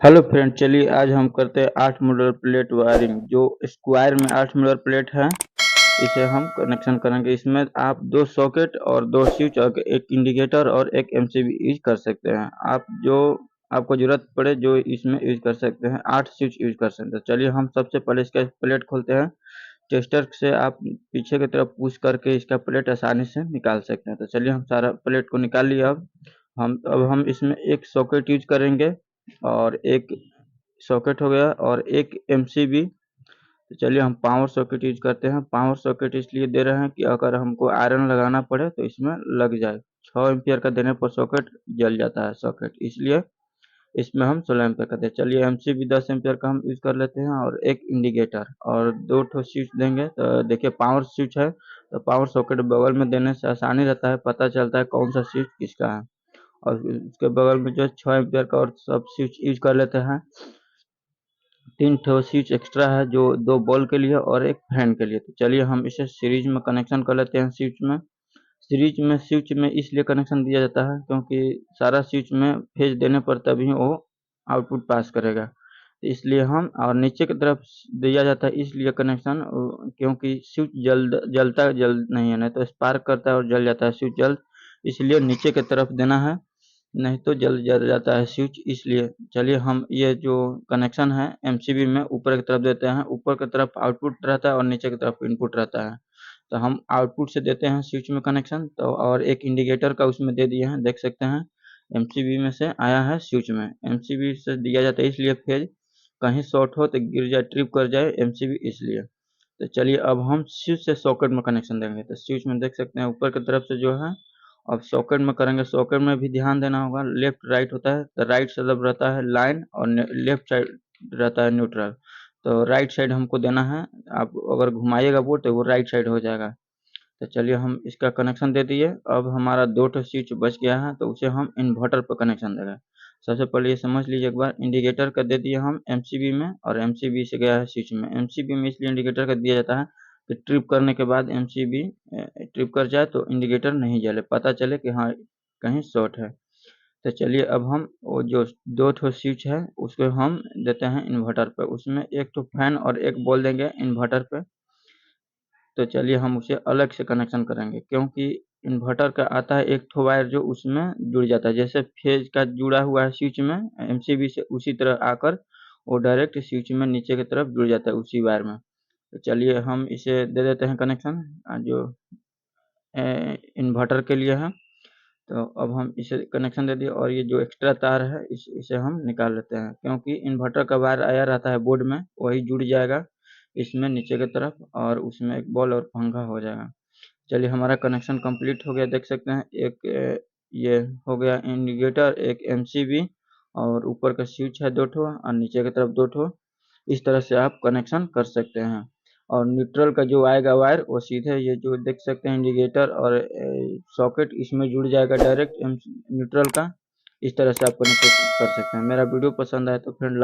Hello friend, चलिए आज हम करते हैं 8 मॉड्यूलर प्लेट वायरिंग। जो स्क्वायर में 8 मॉड्यूलर प्लेट है, इसे हम कनेक्शन करेंगे। इसमें आप 2 सॉकेट और 2 स्विच और एक इंडिकेटर और एक एमसीबी यूज कर सकते हैं। आप जो आपको जरूरत पड़े जो इसमें यूज कर सकते हैं। 8 स्विच यूज कर सकते हैं। चलिए हम सबसे पहले इसका प्लेट खोलते हैं। टेस्टर से आप पीछे की तरफ पुश करके इसका प्लेट आसानी से निकाल सकते हैं। तो चलिए हम सारा प्लेट को निकाल लिया। अब हम इसमें एक सॉकेट यूज करेंगे और एक सॉकेट हो गया और एक एमसीबी। तो चलिए हम पावर सॉकेट यूज करते हैं। पावर सॉकेट इसलिए दे रहे हैं कि अगर हमको आयरन लगाना पड़े तो इसमें लग जाए। 6 एम्पियर का देने पर सॉकेट जल जाता है सॉकेट, इसलिए इसमें हम 16 एम्पियर का दें। चलिए एमसीबी 10 एम्पियर का हम यूज कर लेते हैं और एक इंडिकेटर और 2 ठो स्विच देंगे। तो देखिए पावर स्विच है, तो पावर सॉकेट बगल में देने से आसानी रहता है, पता चलता है कौन सा स्विच किसका है। और उसके बगल में जो 6 एम्पियर का और सब स्विच यूज कर लेते हैं। 3 ठो स्विच एक्स्ट्रा है, जो 2 बॉल के लिए और एक फैन के लिए। तो चलिए हम इसे सीरीज में कनेक्शन कर लेते हैं। स्विच में इसलिए कनेक्शन दिया जाता है क्योंकि सारा स्विच में फेज देने पर तभी वो आउटपुट पास करेगा। इसलिए हम और नीचे की तरफ दिया जाता है इसलिए कनेक्शन, क्योंकि स्विच जल्द नहीं है, नहीं तो स्पार्क करता है और जल जाता है स्विच जल्द। इसलिए नीचे की तरफ देना है, नहीं तो जल जाता है स्विच, इसलिए। चलिए हम ये जो कनेक्शन है एमसीबी में ऊपर की तरफ देते हैं। ऊपर की तरफ आउटपुट रहता है और नीचे की तरफ इनपुट रहता है। तो हम आउटपुट से देते हैं स्विच में कनेक्शन, तो और एक इंडिकेटर का उसमें दे दिए हैं, देख सकते हैं। एमसीबी में से आया है स्विच में। एमसीबी से दिया जाता है इसलिए फेज कहीं शॉर्ट हो तो गिर जाए, ट्रिप कर जाए एमसीबी, इसलिए। तो चलिए अब हम स्विच से सॉकेट में कनेक्शन देंगे। तो स्विच में देख सकते हैं ऊपर की तरफ से जो है, अब सॉकेट में करेंगे। सॉकेट में भी ध्यान देना होगा, लेफ्ट राइट होता है। तो राइट मतलब रहता है लाइन और लेफ्ट साइड रहता है न्यूट्रल। तो राइट साइड हमको देना है। आप अगर घुमाइएगा बोर्ड तो वो राइट साइड हो जाएगा। तो चलिए हम इसका कनेक्शन दे दिए। अब हमारा 2 ठो स्विच बच गया है, तो उसे हम इन्वर्टर पर कनेक्शन देंगे। सबसे पहले ये समझ लीजिए एक बार, इंडिकेटर का दे दिए हम एमसीबी में और एमसीबी से गया है स्विच में। एमसीबी में इसलिए इंडिकेटर का दिया जाता है कि ट्रिप करने के बाद एमसीबी ट्रिप कर जाए तो इंडिकेटर नहीं जले, पता चले कि हाँ कहीं शॉर्ट है। तो चलिए अब हम वो जो 2 ठो स्विच है उसको हम देते हैं इन्वर्टर पे। उसमें एक तो फैन और एक बॉल देंगे इन्वर्टर पे। तो चलिए हम उसे अलग से कनेक्शन करेंगे, क्योंकि इन्वर्टर का आता है एक ठो वायर जो उसमें जुड़ जाता है। जैसे फेज का जुड़ा हुआ है स्विच में एमसीबी से, उसी तरह आकर वो डायरेक्ट स्विच में नीचे की तरफ जुड़ जाता है उसी वायर में। तो चलिए हम इसे दे देते हैं कनेक्शन, जो इन्वर्टर के लिए है। तो अब हम इसे कनेक्शन दे दिए और ये जो एक्स्ट्रा तार है इसे हम निकाल लेते हैं, क्योंकि इन्वर्टर का वायर आया रहता है बोर्ड में, वही जुड़ जाएगा इसमें नीचे की तरफ और उसमें एक बॉल और पंखा हो जाएगा। चलिए हमारा कनेक्शन कंप्लीट हो गया, देख सकते हैं। एक ये हो गया इंडिकेटर, एक एमसीबी और ऊपर का स्विच है 2 ठो और नीचे की तरफ 2 ठो। इस तरह से आप कनेक्शन कर सकते हैं। और न्यूट्रल का जो आएगा वायर वो सीधे ये जो देख सकते हैं इंडिकेटर और सॉकेट, इसमें जुड़ जाएगा डायरेक्ट न्यूट्रल का। इस तरह से आप कनेक्ट कर सकते हैं। मेरा वीडियो पसंद आए तो फ्रेंड